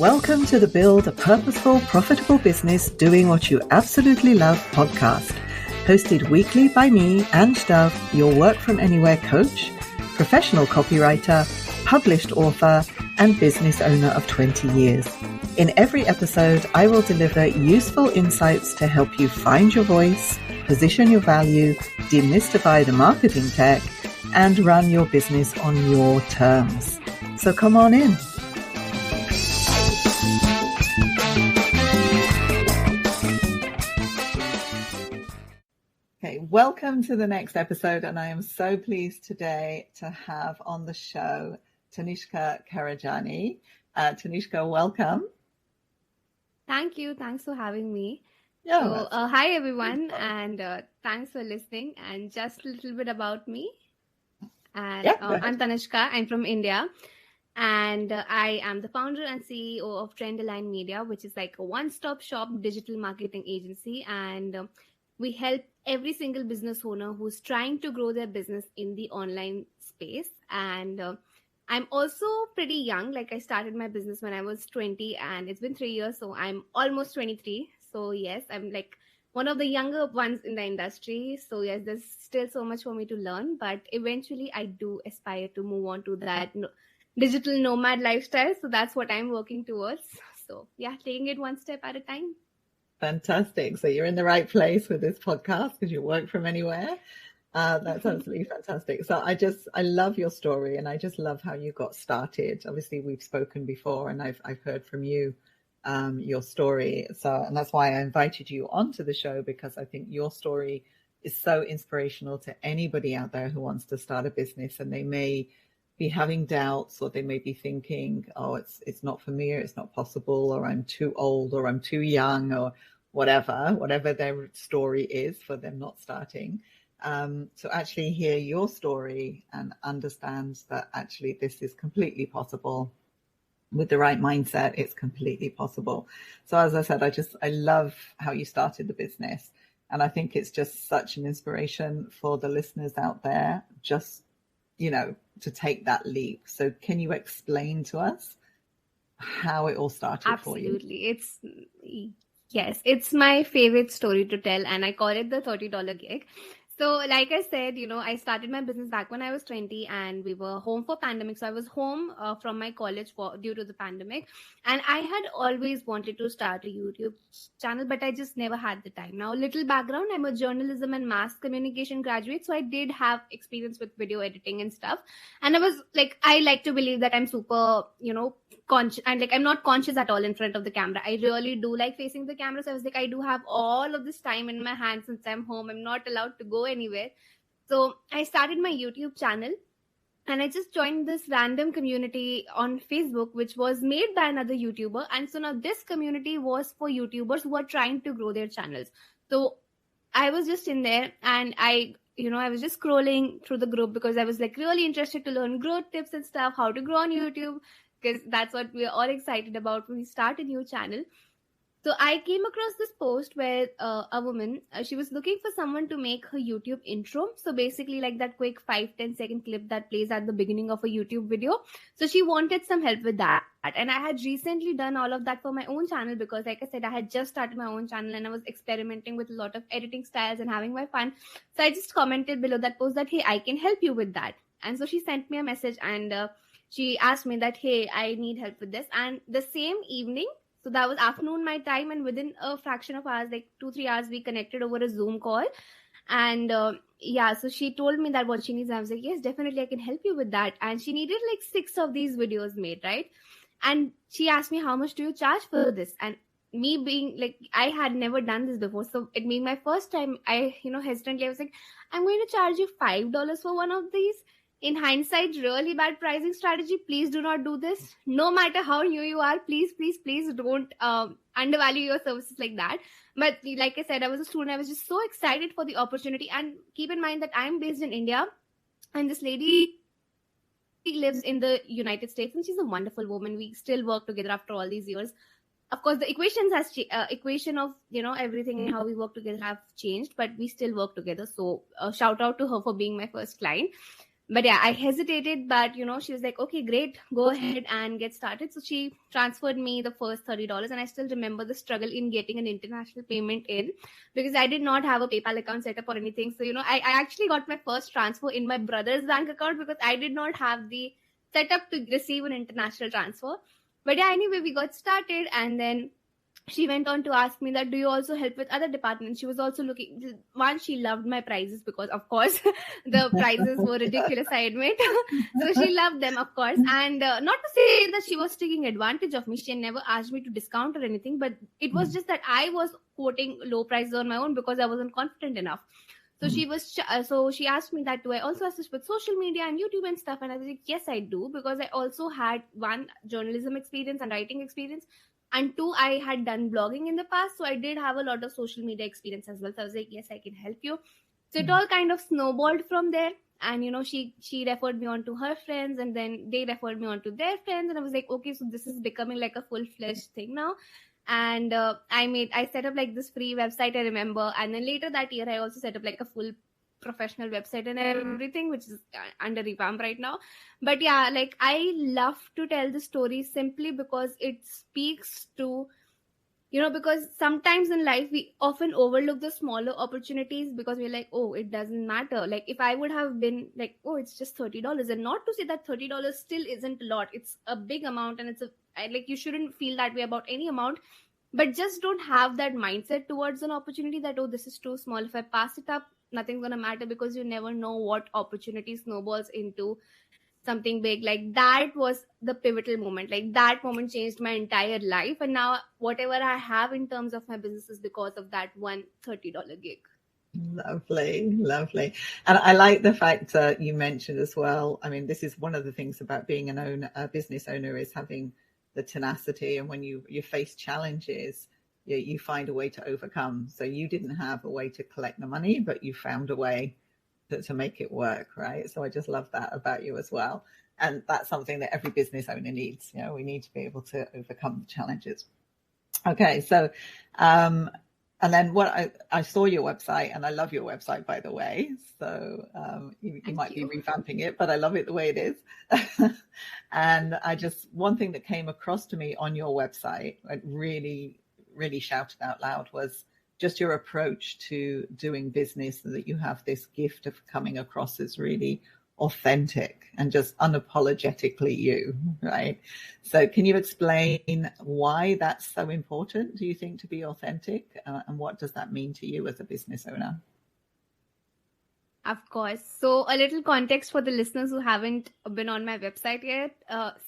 Welcome to the Build a Purposeful, Profitable Business Doing What You Absolutely Love podcast, hosted weekly by me, Ange, your work from anywhere coach, professional copywriter, published author, and business owner of 20 years. In every episode, I will deliver useful insights to help you find your voice, position your value, demystify the marketing tech, and run your business on your terms. So come on in. Okay, welcome to the next episode, and I am so pleased today to have on the show Tanishka Kherajani. Tanishka, welcome. Thank you. Thanks for having me. Yeah, hi everyone, and thanks for listening. And just a little bit about me. And I'm Tanishka. I'm from India, and I am the founder and CEO of Trend-Aligned Media, which is like a one-stop shop digital marketing agency, and we help every single business owner who's trying to grow their business in the online space. And I'm also pretty young. Like, I started my business when I was 20, and it's been 3 years, so I'm almost 23. So yes, I'm like one of the younger ones in the industry. So yes, there's still so much for me to learn, but eventually I do aspire to move on to that digital nomad lifestyle. So that's what I'm working towards. So yeah, taking it one step at a time. Fantastic. So you're in the right place with this podcast because you work from anywhere. That's absolutely fantastic. So I love your story, and I just love how you got started. Obviously, we've spoken before, and I've heard from you your story. And that's why I invited you onto the show, because I think your story is so inspirational to anybody out there who wants to start a business, and they may be having doubts, or they may be thinking, oh, it's not for me, or it's not possible, or I'm too old, or I'm too young, or whatever their story is for them not starting. So actually hear your story and understand that actually this is completely possible. With the right mindset, it's completely possible. So as I said, I love how you started the business. And I think it's just such an inspiration for the listeners out there, just, to take that leap. So can you explain to us how it all started for you? Absolutely. It's my favorite story to tell, and I call it the $30 gig. So like I said, I started my business back when I was 20, and we were home for pandemic. So I was home from my college due to the pandemic. And I had always wanted to start a YouTube channel, but I just never had the time. Now, little background, I'm a journalism and mass communication graduate. So I did have experience with video editing and stuff. And I like to believe that I'm super, conscious, and I'm not conscious at all in front of the camera. I really do like facing the camera. So I was like, I do have all of this time in my hands since I'm home. I'm not allowed to go anywhere. So I started my YouTube channel, and I just joined this random community on Facebook, which was made by another YouTuber. And so now this community was for YouTubers who are trying to grow their channels. So I was just in there, and I was just scrolling through the group because I was really interested to learn growth tips and stuff, how to grow on YouTube, because that's what we're all excited about when we start a new channel. So I came across this post where a woman, she was looking for someone to make her YouTube intro. So basically like that quick 5-10 second clip that plays at the beginning of a YouTube video. So she wanted some help with that. And I had recently done all of that for my own channel because, like I said, I had just started my own channel and I was experimenting with a lot of editing styles and having my fun. So I just commented below that post that, hey, I can help you with that. And so she sent me a message, and she asked me that, hey, I need help with this. And the same evening, so that was afternoon my time, and within a fraction of hours, like 2-3 hours, we connected over a Zoom call. And so she told me that what she needs. I was like, yes, definitely I can help you with that. And she needed 6 of these videos made, right? And she asked me, how much do you charge for this? And me being I had never done this before. So it being my first time, I, hesitantly, I was like, I'm going to charge you $5 for one of these. In hindsight, really bad pricing strategy. Please do not do this. No matter how new you are, please don't undervalue your services like that. But like I said, I was a student. I was just so excited for the opportunity. And keep in mind that I'm based in India, and this lady lives in the United States, and she's a wonderful woman. We still work together after all these years. Of course, the equation of everything and how we work together have changed, but we still work together. So shout out to her for being my first client. But yeah, I hesitated, but she was like, okay, great, go ahead and get started. So she transferred me the first $30, and I still remember the struggle in getting an international payment in, because I did not have a PayPal account set up or anything. So I actually got my first transfer in my brother's bank account, because I did not have the setup to receive an international transfer. But yeah, anyway, we got started, and then she went on to ask me that, do you also help with other departments? She was also looking, one, she loved my prices, because of course the prices were ridiculous, I admit. So she loved them, of course. And not to say that she was taking advantage of me. She never asked me to discount or anything, but it was just that I was quoting low prices on my own because I wasn't confident enough. So she asked me that, do I also assist with social media and YouTube and stuff? And I was like, yes, I do, because I also had, one, journalism experience and writing experience, and two, I had done blogging in the past. So I did have a lot of social media experience as well. So I was like, yes, I can help you. So it all kind of snowballed from there. And, she referred me on to her friends, and then they referred me on to their friends. And I was like, okay, so this is becoming like a full-fledged thing now. And I set up like this free website, I remember. And then later that year, I also set up like a full professional website and everything, which is under revamp right now. But yeah, like, I love to tell the story simply because it speaks to, because sometimes in life we often overlook the smaller opportunities, because we're like, oh, it doesn't matter. Like, if I would have been like, oh, it's just $30, and not to say that $30 still isn't a lot, it's a big amount, and like, you shouldn't feel that way about any amount, but just don't have that mindset towards an opportunity that, oh, this is too small, if I pass it up, nothing's gonna matter, because you never know what opportunity snowballs into something big. Like, that was the pivotal moment. Like, that moment changed my entire life, and now whatever I have in terms of my business is because of that one $30 gig. Lovely. And I like the fact you mentioned as well, I mean, this is one of the things about being a business owner, is having the tenacity, and when you face challenges, you find a way to overcome. So you didn't have a way to collect the money, but you found a way to make it work, right? So I just love that about you as well. And that's something that every business owner needs. We need to be able to overcome the challenges. Okay, so and then I saw your website, and I love your website, by the way. So you might be revamping it, but I love it the way it is. And one thing that came across to me on your website, I really shouted out loud, was just your approach to doing business, and that you have this gift of coming across as really authentic and just unapologetically you, right? So can you explain why that's so important, do you think, to be authentic, and what does that mean to you as a business owner? Of course. So a little context for the listeners who haven't been on my website yet.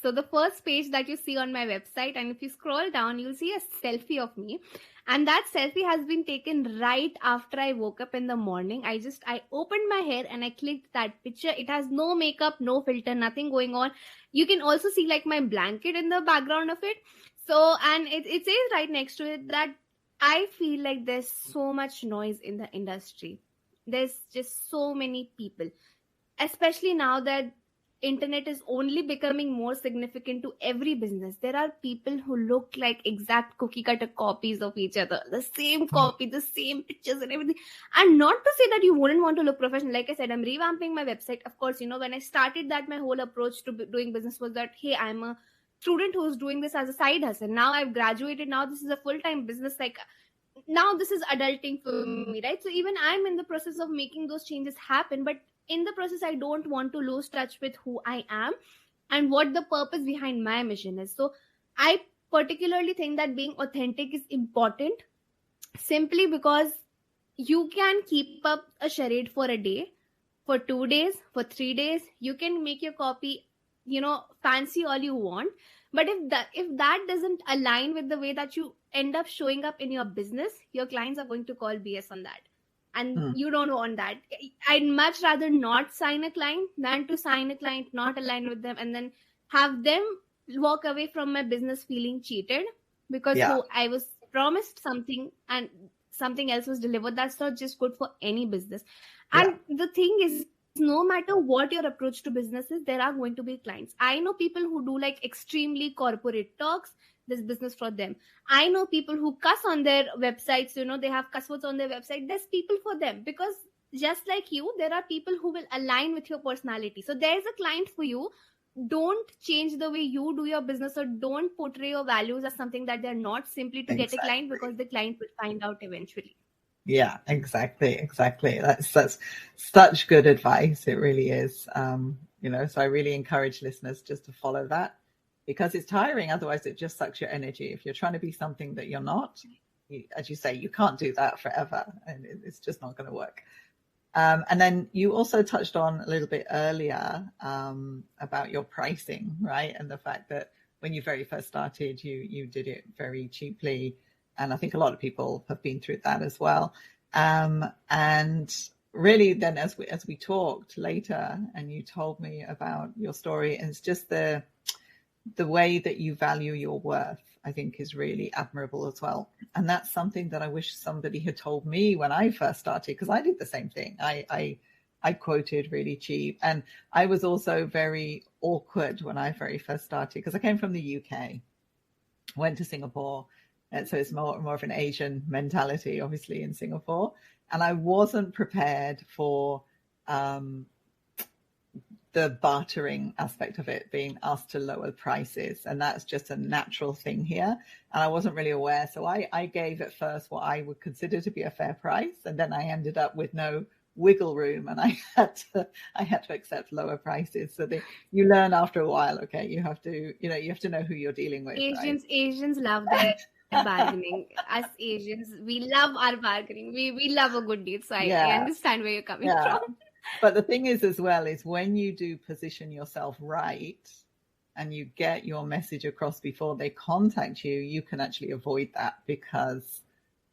So the first page that you see on my website, and if you scroll down, you'll see a selfie of me. And that selfie has been taken right after I woke up in the morning. I opened my hair and I clicked that picture. It has no makeup, no filter, nothing going on. You can also see like my blanket in the background of it. So, and it says right next to it that I feel like there's so much noise in the industry. There's just so many people, especially now that internet is only becoming more significant to every business. There are people who look like exact cookie cutter copies of each other, the same copy, the same pictures and everything. And not to say that you wouldn't want to look professional. Like I said, I'm revamping my website. Of course, when I started that, my whole approach to doing business was that, hey, I'm a student who's doing this as a side hustle. Now I've graduated. Now this is a full-time business. Like, now this is adulting for me, right? So even I'm in the process of making those changes happen, but in the process, I don't want to lose touch with who I am and what the purpose behind my mission is. So I particularly think that being authentic is important, simply because you can keep up a charade for a day, for 2 days, for 3 days. You can make your copy, fancy all you want. But if that doesn't align with the way that you end up showing up in your business, your clients are going to call BS on that. And you don't want that. I'd much rather not sign a client than to sign a client, not align with them, and then have them walk away from my business feeling cheated because I was promised something and something else was delivered. That's not just good for any business. And the thing is, no matter what your approach to business is, there are going to be clients. I know people who do like extremely corporate talks. This business for them. I know people who cuss on their websites, they have cuss words on their website. There's people for them, because just like you, there are people who will align with your personality. So there is a client for you. Don't change the way you do your business, or don't portray your values as something that they're not, simply to get a client, because the client will find out eventually. Yeah, exactly. That's such good advice. It really is. So I really encourage listeners just to follow that, because it's tiring. Otherwise, it just sucks your energy. If you're trying to be something that you're not, as you say, you can't do that forever, and it's just not going to work. And then you also touched on a little bit earlier about your pricing, right? And the fact that when you very first started, you did it very cheaply. And I think a lot of people have been through that as well. And really then as we talked later, and you told me about your story, and it's just the way that you value your worth, I think is really admirable as well. And that's something that I wish somebody had told me when I first started, because I did the same thing. I quoted really cheap. And I was also very awkward when I very first started, because I came from the UK, went to Singapore. And so it's more of an Asian mentality, obviously, in Singapore. And I wasn't prepared for the bartering aspect of it, being asked to lower prices. And that's just a natural thing here. And I wasn't really aware. So I gave at first what I would consider to be a fair price. And then I ended up with no wiggle room, and I had to accept lower prices. So you learn after a while, okay, you have to know who you're dealing with. Asians love their bargaining. Us Asians, we love our bargaining. We love a good deal. So I understand where you're coming from. But the thing is as well, is when you do position yourself right and you get your message across before they contact you, you can actually avoid that, because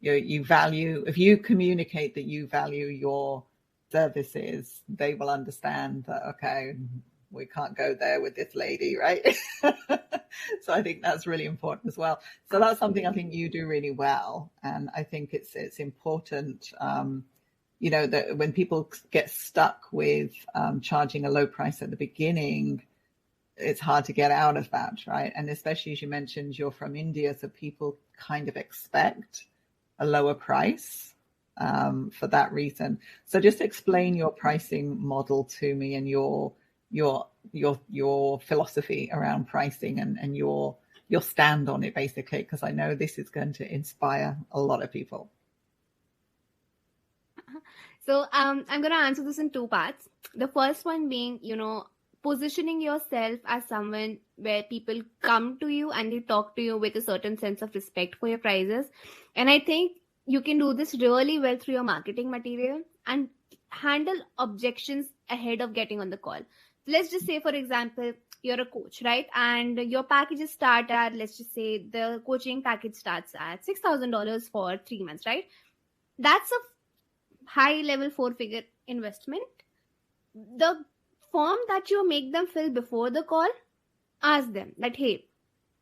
you value, if you communicate that you value your services, they will understand that, okay, we can't go there with this lady, right? So I think that's really important as well. So that's something I think you do really well. And I think it's important, that when people get stuck with charging a low price at the beginning, it's hard to get out of that, right? And especially as you mentioned, you're from India, so people kind of expect a lower price for that reason. So just explain your pricing model to me, and your philosophy around pricing, and your stand on it, basically, because I know this is going to inspire a lot of people. So I'm going to answer this in two parts. The first one being, positioning yourself as someone where people come to you and they talk to you with a certain sense of respect for your prices. And I think you can do this really well through your marketing material and handle objections ahead of getting on the call. Let's just say, for example, you're a coach, right? And your packages start at, let's just say the coaching package starts at $6,000 for 3 months, right? That's a high level 4-figure investment. The form that you make them fill before the call, ask them that, hey,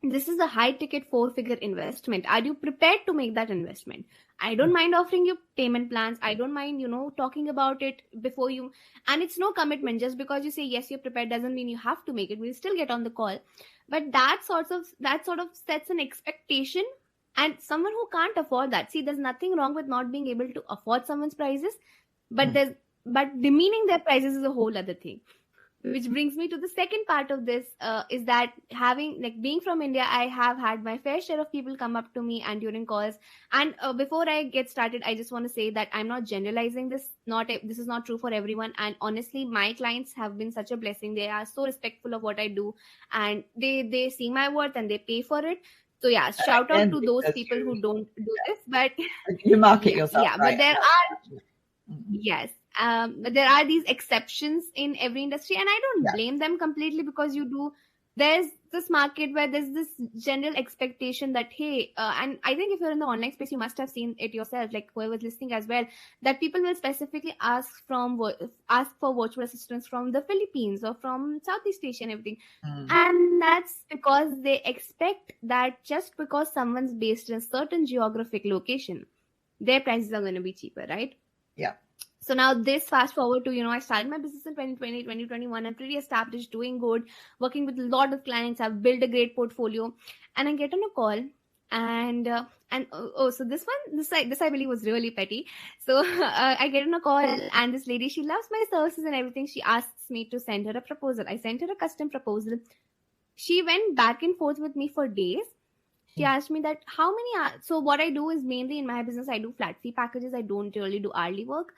this is a high ticket 4-figure investment. Are you prepared to make that investment? I don't mind offering you payment plans. I don't mind, talking about it before you. And it's no commitment. Just because you say, yes, you're prepared doesn't mean you have to make it. We'll still get on the call. But that sort of sets an expectation. And someone who can't afford that, see, there's nothing wrong with not being able to afford someone's prices, but demeaning their prices is a whole other thing. Which brings me to the second part of this, is that being from India, I have had my fair share of people come up to me and during calls. And before I get started, I just want to say that I'm not generalizing this. This is not true for everyone. And honestly, my clients have been such a blessing. They are so respectful of what I do, and they see my worth and they pay for it. So yeah, shout out to those people who don't do this, but you market yourself. Yeah, right? But there are, yes. But there are these exceptions in every industry, and I don't blame them completely, because there's this market where there's this general expectation that, hey, and I think if you're in the online space, you must have seen it yourself, like whoever's listening as well, that people will specifically ask for virtual assistants from the Philippines or from Southeast Asia and everything. And that's because they expect that just because someone's based in a certain geographic location, their prices are going to be cheaper, right? Yeah. So now this fast forward to, I started my business in 2020, 2021. I'm pretty established, doing good, working with a lot of clients. I've built a great portfolio, and I get on a call So this I believe was really petty. So I get on a call, and this lady, she loves my services and everything. She asks me to send her a proposal. I sent her a custom proposal. She went back and forth with me for days. She asked me that how many hours. So what I do is, mainly in my business, I do flat fee packages. I don't really do hourly work.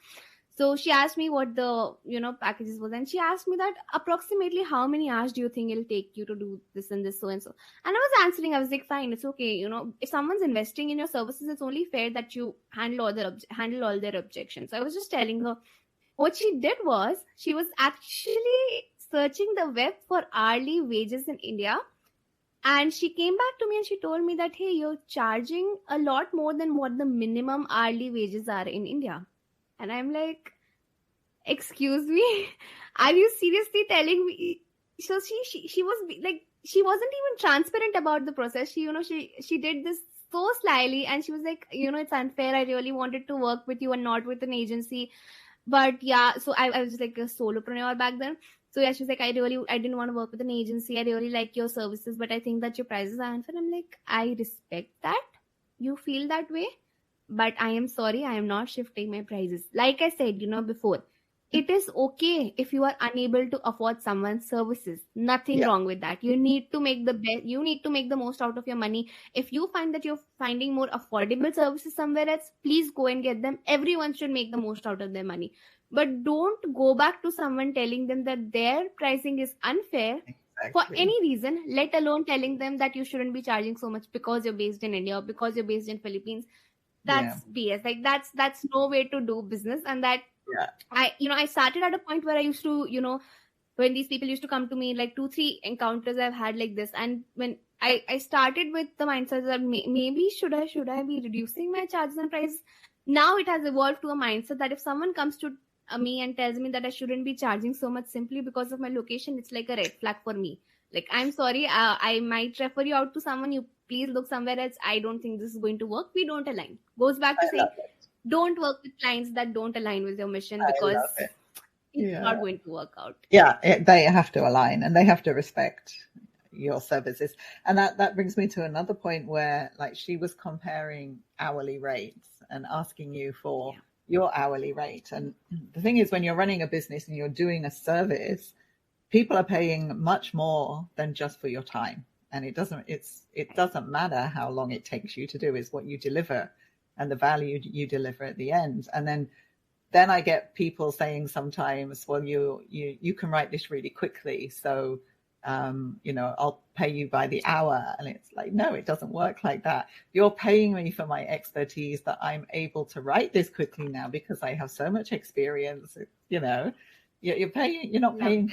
So she asked me what the packages was, and she asked me that approximately how many hours do you think it'll take you to do this and this, so and so. And I was answering, I was like, fine, it's okay. If someone's investing in your services, it's only fair that you handle all their objections. So I was just telling her. What she did was, she was actually searching the web for hourly wages in India. And she came back to me and she told me that, hey, you're charging a lot more than what the minimum hourly wages are in India. And I'm like, excuse me, are you seriously telling me? So she was like, she wasn't even transparent about the process. She did this so slyly, and she was like, it's unfair. I really wanted to work with you and not with an agency. But yeah, so I was like a solopreneur back then. So yeah, she was like, I didn't want to work with an agency. I really like your services, but I think that your prices are unfair. I'm like, I respect that you feel that way, but I am sorry, I am not shifting my prices. Like I said, before, it is okay if you are unable to afford someone's services. Nothing wrong with that. You need to make the best. You need to make the most out of your money. If you find that you're finding more affordable services somewhere else, please go and get them. Everyone should make the most out of their money. But don't go back to someone telling them that their pricing is unfair for any reason, let alone telling them that you shouldn't be charging so much because you're based in India or because you're based in Philippines. That's BS. Like that's no way to do business. And that I started at a point where I used to, when these people used to come to me, like 2-3 encounters I've had like this. And when I started with the mindset that maybe should I be reducing my charges and prices? Now it has evolved to a mindset that if someone comes to me and tells me that I shouldn't be charging so much simply because of my location, it's like a red flag for me. Like, I'm sorry, I might refer you out to someone. You please look somewhere else. I don't think this is going to work. We don't align. Goes back to saying, don't work with clients that don't align with your mission, because it's not going to work out. They have to align and they have to respect your services. And that brings me to another point where, like, she was comparing hourly rates and asking you for your hourly rate. And the thing is, when you're running a business and you're doing a service, people are paying much more than just for your time. And it doesn't matter how long it takes you to do, is what you deliver and the value you deliver at the end. And then I get people saying sometimes, well, you can write this really quickly, so I'll pay you by the hour. And it's like, no, it doesn't work like that. You're paying me for my expertise, that I'm able to write this quickly now because I have so much experience. You're not paying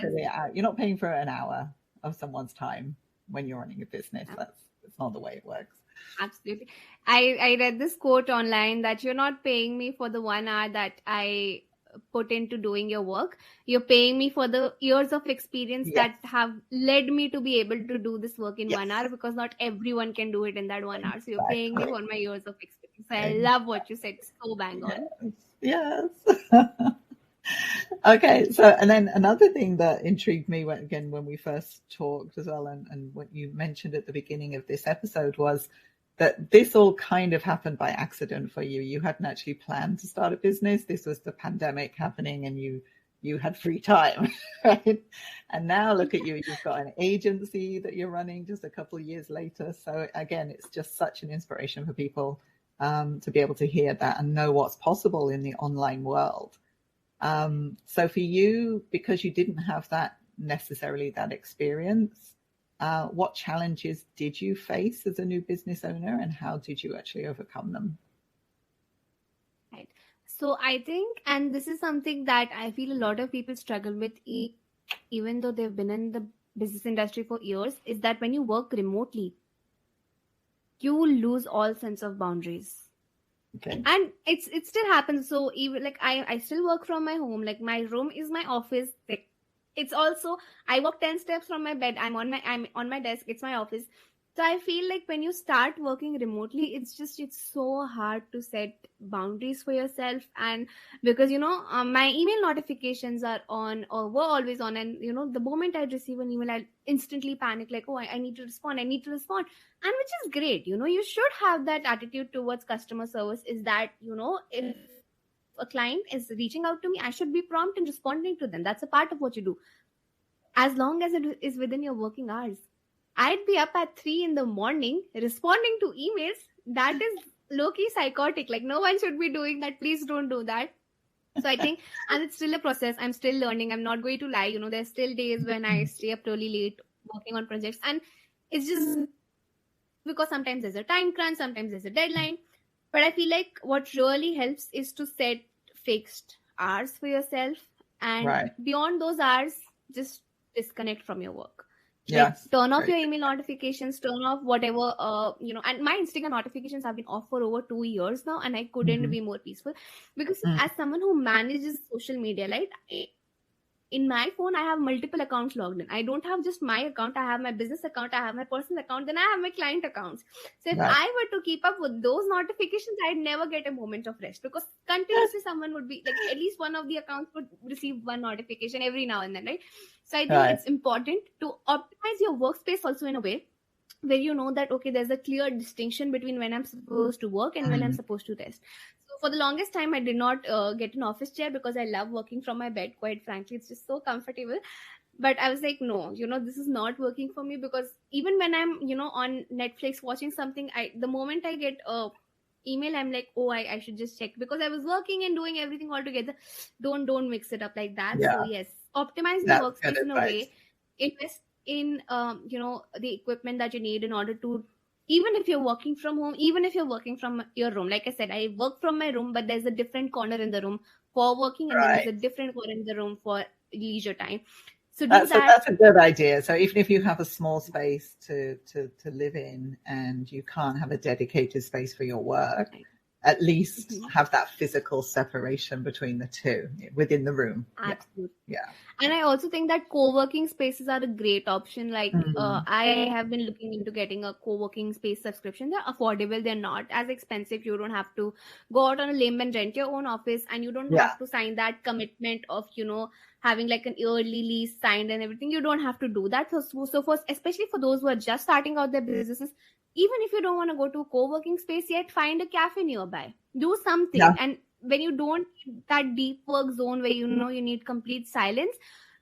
for an hour of someone's time when you're running a business. That's not the way it works. Absolutely. I read this quote online that you're not paying me for the 1 hour that I put into doing your work. You're paying me for the years of experience that have led me to be able to do this work in 1 hour, because not everyone can do it in that 1 hour. So you're paying me for my years of experience. So I love what you said. So bang on. Yes. Okay. So, and then another thing that intrigued me when we first talked as well, and what you mentioned at the beginning of this episode, was that this all kind of happened by accident for you. You hadn't actually planned to start a business. This was the pandemic happening and you had free time, right? And now look at you, you've got an agency that you're running just a couple of years later. So again, it's just such an inspiration for people to be able to hear that and know what's possible in the online world. So for you, because you didn't have that experience, what challenges did you face as a new business owner, and how did you actually overcome them? Right. So I think, and this is something that I feel a lot of people struggle with, even though they've been in the business industry for years, is that when you work remotely, you lose all sense of boundaries. Okay. And it still happens. So even like I still work from my home. Like, my room is my office. Like, it's also, I walk 10 steps from my bed. I'm on my desk. It's my office. So I feel like when you start working remotely, it's so hard to set boundaries for yourself. And because, my email notifications are on or were always on. And, the moment I receive an email, I instantly panic like, oh, I need to respond. I need to respond. And which is great. You should have that attitude towards customer service, is that, if a client is reaching out to me, I should be prompt in responding to them. That's a part of what you do, as long as it is within your working hours. I'd be up at 3 in the morning responding to emails. That is low-key psychotic. Like, no one should be doing that. Please don't do that. So I think, and it's still a process. I'm still learning. I'm not going to lie. There's still days when I stay up really late working on projects. And it's just because sometimes there's a time crunch, sometimes there's a deadline. But I feel like what really helps is to set fixed hours for yourself. And beyond those hours, just disconnect from your work. Yes. Turn off your email notifications, turn off whatever, and my Instagram notifications have been off for over 2 years now, and I couldn't be more peaceful. Because as someone who manages social media, right, in my phone, I have multiple accounts logged in. I don't have just my account. I have my business account, I have my personal account, then I have my client accounts. So if I were to keep up with those notifications, I'd never get a moment of rest, because continuously someone would be like, at least one of the accounts would receive one notification every now and then, right? So I think it's important to optimize your workspace also in a way where you know that, okay, there's a clear distinction between when I'm supposed to work and when I'm supposed to rest. So for the longest time, I did not get an office chair because I love working from my bed, quite frankly. It's just so comfortable. But I was like, no, this is not working for me, because even when I'm, on Netflix watching something, the moment I get a email, I'm like, oh, I should just check, because I was working and doing everything all together. Don't mix it up like that. So yes, optimize the workspace in a way, invest in the equipment that you need in order to, even if you're working from home, even if you're working from your room. Like I said, I work from my room, but there's a different corner in the room for working, and then there's a different corner in the room for leisure time. So that's a good idea. So even if you have a small space to live in and you can't have a dedicated space for your work, at least have that physical separation between the two within the room. Absolutely. Yeah. And I also think that co-working spaces are a great option. Like I have been looking into getting a co-working space subscription. They're affordable. They're not as expensive. You don't have to go out on a limb and rent your own office, and you don't have to sign that commitment of, having like an yearly lease signed and everything. You don't have to do that. So for, especially for those who are just starting out their businesses, even if you don't want to go to a co-working space yet, find a cafe nearby. Do something. And when you don't need that deep work zone where you need complete silence,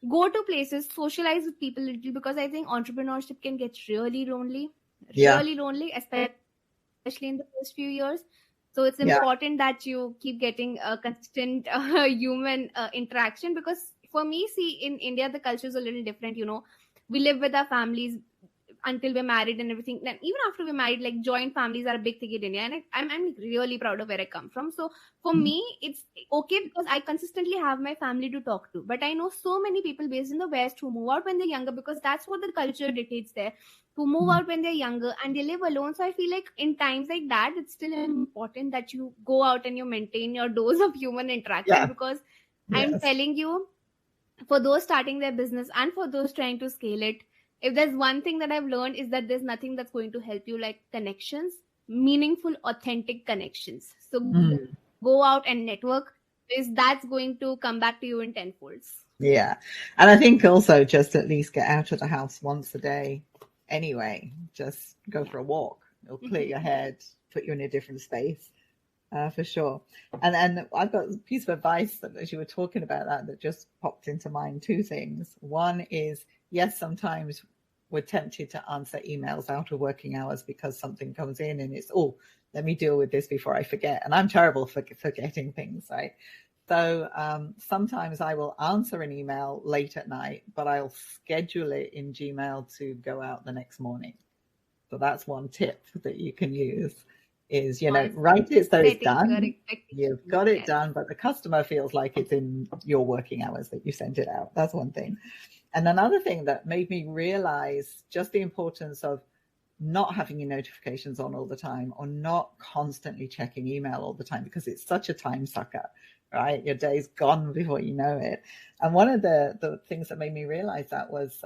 go to places, socialize with people a little, because I think entrepreneurship can get really lonely, especially in the first few years. So it's important that you keep getting a constant human interaction, because for me, see, in India, the culture is a little different. We live with our families until we're married and everything. And even after we're married, like, joint families are a big thing in India, and I'm really proud of where I come from. So for me, it's okay because I consistently have my family to talk to. But I know so many people based in the West who move out when they're younger, because that's what the culture dictates there, who move out when they're younger and they live alone. So I feel like in times like that, it's still important that you go out and you maintain your dose of human interaction, because I'm telling you, for those starting their business and for those trying to scale it, if there's one thing that I've learned, is that there's nothing that's going to help you like connections, meaningful, authentic connections. So go out and network, because that's going to come back to you in tenfolds. Yeah. And I think also just at least get out of the house once a day anyway. Just go for a walk. It'll clear your head, put you in a different space. For sure. And I've got a piece of advice that, as you were talking about that just popped into mind. Two things. One is, yes, sometimes we're tempted to answer emails out of working hours because something comes in and it's, oh, let me deal with this before I forget. And I'm terrible for forgetting things, right? So sometimes I will answer an email late at night, but I'll schedule it in Gmail to go out the next morning. So that's one tip that you can use. Is, write it so it's done. You've got it done, but the customer feels like it's in your working hours that you sent it out. That's one thing. And another thing that made me realize just the importance of not having your notifications on all the time, or not constantly checking email all the time, because it's such a time sucker, right? Your day's gone before you know it. And one of the things that made me realize that was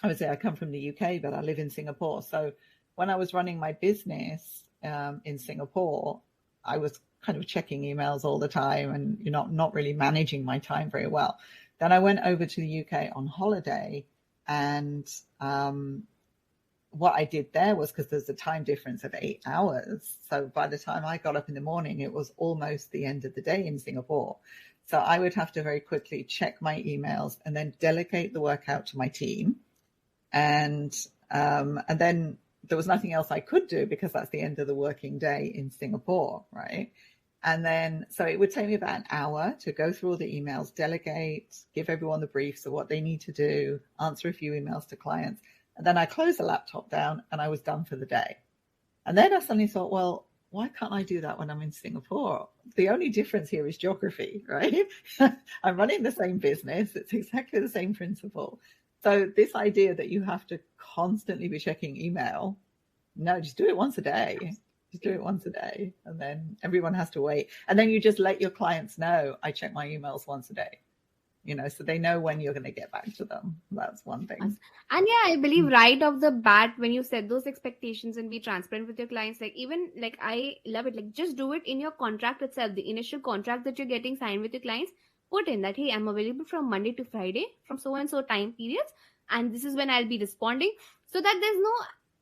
obviously I come from the UK, but I live in Singapore. So when I was running my business in Singapore, I was kind of checking emails all the time and not really managing my time very well. Then I went over to the UK on holiday, and what I did there was, because there's a time difference of 8 hours. So by the time I got up in the morning, it was almost the end of the day in Singapore. So I would have to very quickly check my emails and then delegate the work out to my team. And then there was nothing else I could do, because that's the end of the working day in Singapore, right? And then, so it would take me about an hour to go through all the emails, delegate, give everyone the briefs of what they need to do, answer a few emails to clients. And then I closed the laptop down and I was done for the day. And then I suddenly thought, well, why can't I do that when I'm in Singapore? The only difference here is geography, right? I'm running the same business. It's exactly the same principle. So this idea that you have to constantly be checking email, no, just do it once a day. Just do it once a day. And then everyone has to wait. And then you just let your clients know, I check my emails once a day. So they know when you're going to get back to them. That's one thing. And yeah, I believe right off the bat, when you set those expectations and be transparent with your clients, I love it. Like, just do it in your contract itself. The initial contract that you're getting signed with your clients, put in that, hey, I'm available from Monday to Friday from so and so time periods, and this is when I'll be responding, so that there's no.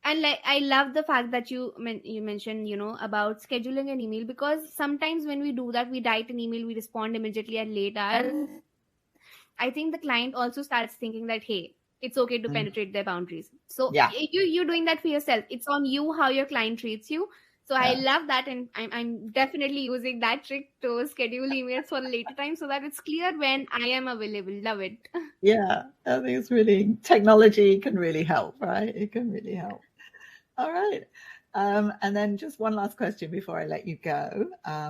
And I love the fact that you mentioned, about scheduling an email, because sometimes when we do that, we write an email, we respond immediately at late hours. I think the client also starts thinking that, hey, it's okay to penetrate their boundaries. So yeah, you're doing that for yourself. It's on you how your client treats you. So yeah. I love that, and I'm definitely using that trick to schedule emails for a later time, so that it's clear when I am available. Love it. Yeah, I think it's really, technology can really help, right? It can really help. All right. And then just one last question before I let you go,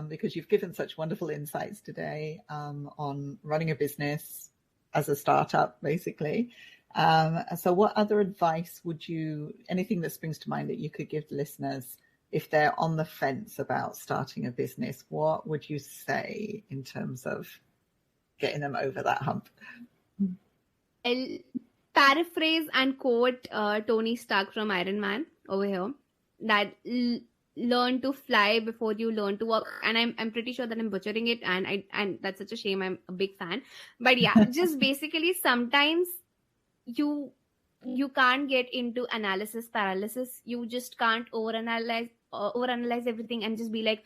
because you've given such wonderful insights today on running a business as a startup, basically. So what other advice anything that springs to mind that you could give listeners if they're on the fence about starting a business? What would you say in terms of getting them over that hump? I'll paraphrase and quote Tony Stark from Iron Man over here, that learn to fly before you learn to walk. And I'm pretty sure that I'm butchering it, and that's such a shame. I'm a big fan. But yeah, just basically sometimes you can't get into analysis paralysis. You just can't overanalyze everything and just be like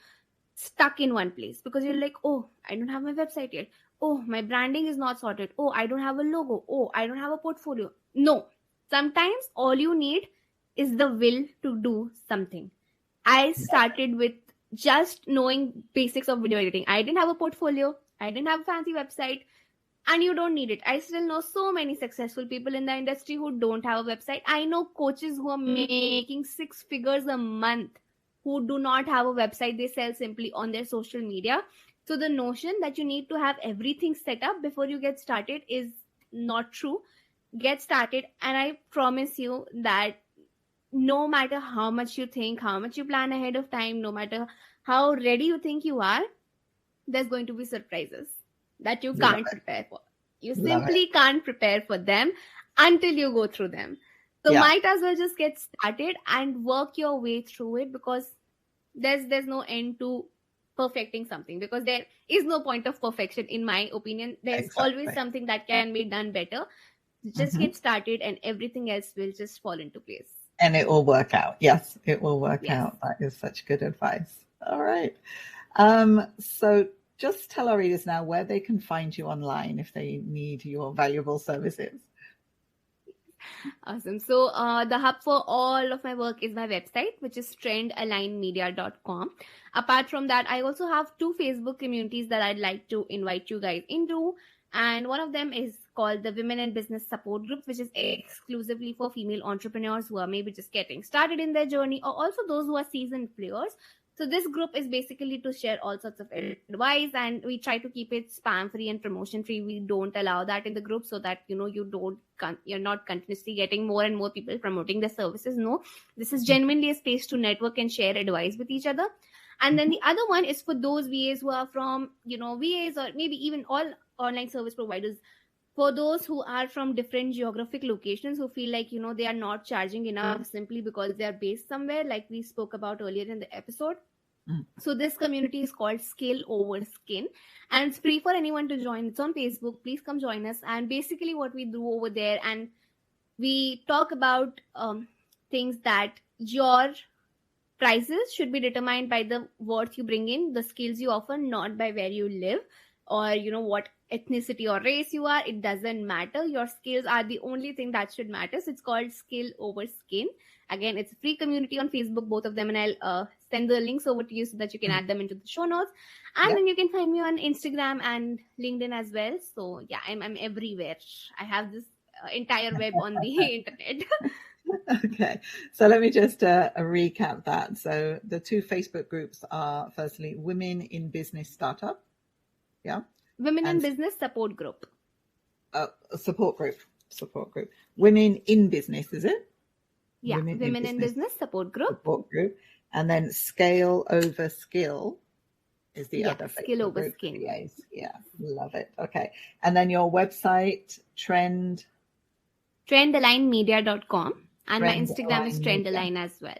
stuck in one place, because you're like, oh, I don't have my website yet. Oh, my branding is not sorted. Oh, I don't have a logo. Oh, I don't have a portfolio. No, sometimes all you need is the will to do something. I started with just knowing basics of video editing. I didn't have a portfolio. I didn't have a fancy website. And you don't need it. I still know so many successful people in the industry who don't have a website. I know coaches who are making 6 figures a month who do not have a website. They sell simply on their social media. So the notion that you need to have everything set up before you get started is not true. Get started, and I promise you that no matter how much you think, how much you plan ahead of time, no matter how ready you think you are, there's going to be surprises that you can't prepare for. You simply can't prepare for them until you go through them. So might as well just get started and work your way through it, because there's no end to perfecting something, because there is no point of perfection, in my opinion. There's always something that can be done better. Just get started and everything else will just fall into place. And it will work out. Yes, it will work out. That is such good advice. All right. So just tell our readers now where they can find you online if they need your valuable services. Awesome. So the hub for all of my work is my website, which is trendalignmedia.com. Apart from that, I also have 2 Facebook communities that I'd like to invite you guys into. And one of them is called the Women in Business Support Group, which is exclusively for female entrepreneurs who are maybe just getting started in their journey, or also those who are seasoned players. So this group is basically to share all sorts of advice, and we try to keep it spam free and promotion free. We don't allow that in the group, so that you're not continuously getting more and more people promoting their services. No, this is genuinely a space to network and share advice with each other. And then the other one is for those VAs who are from VAs or maybe even all online service providers for those who are from different geographic locations, who feel like, they are not charging enough simply because they are based somewhere, like we spoke about earlier in the episode. So this community is called Skill Over Skin, and it's free for anyone to join. It's on Facebook. Please come join us. And basically what we do over there, and we talk about things that your prices should be determined by the worth you bring in, the skills you offer, not by where you live or what ethnicity or race you are. It doesn't matter. Your skills are the only thing that should matter. So it's called Skill Over Skin. Again, it's a free community on Facebook, both of them, and I'll send the links over to you so that you can add them into the show notes. And then you can find me on Instagram and LinkedIn as well. So yeah, I'm everywhere. I have this entire web on the internet. Okay, so let me just recap that. So the two Facebook groups are, firstly, Women in Business Startup. Yeah. Women in Business Support Group. Support group. Women in Business, is it? Yeah, Women in Business Support Group. And then Scale Over Skill is the other Facebook Skill Over group. Skin. Yes, yeah, love it. Okay, and then your website, trendalignmedia.com, and my Instagram is trendalign as well.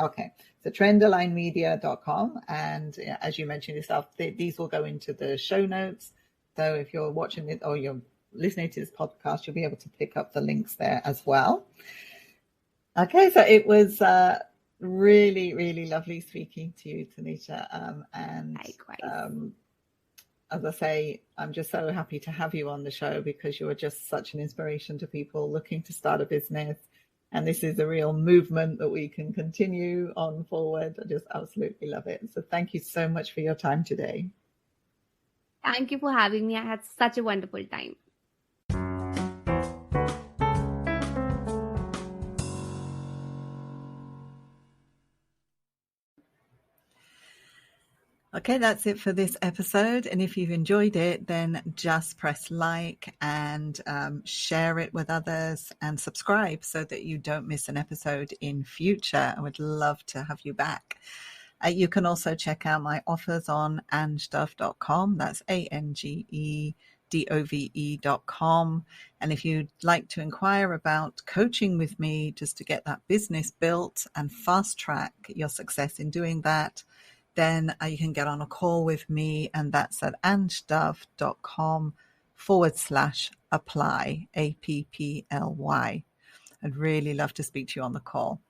Okay, so trendalignmedia.com, and as you mentioned yourself, these will go into the show notes. So if you're watching it or you're listening to this podcast, you'll be able to pick up the links there as well. Okay, so it was really, really lovely speaking to you, Tanisha. And likewise. As I say, I'm just so happy to have you on the show because you are just such an inspiration to people looking to start a business. And this is a real movement that we can continue on forward. I just absolutely love it. So thank you so much for your time today. Thank you for having me. I had such a wonderful time. Okay, that's it for this episode. And if you've enjoyed it, then just press like and share it with others and subscribe so that you don't miss an episode in future. I would love to have you back. You can also check out my offers on angedove.com. That's ANGEDOVE.com. And if you'd like to inquire about coaching with me just to get that business built and fast track your success in doing that, then you can get on a call with me, and that's at angedove.com/apply, APPLY. I'd really love to speak to you on the call.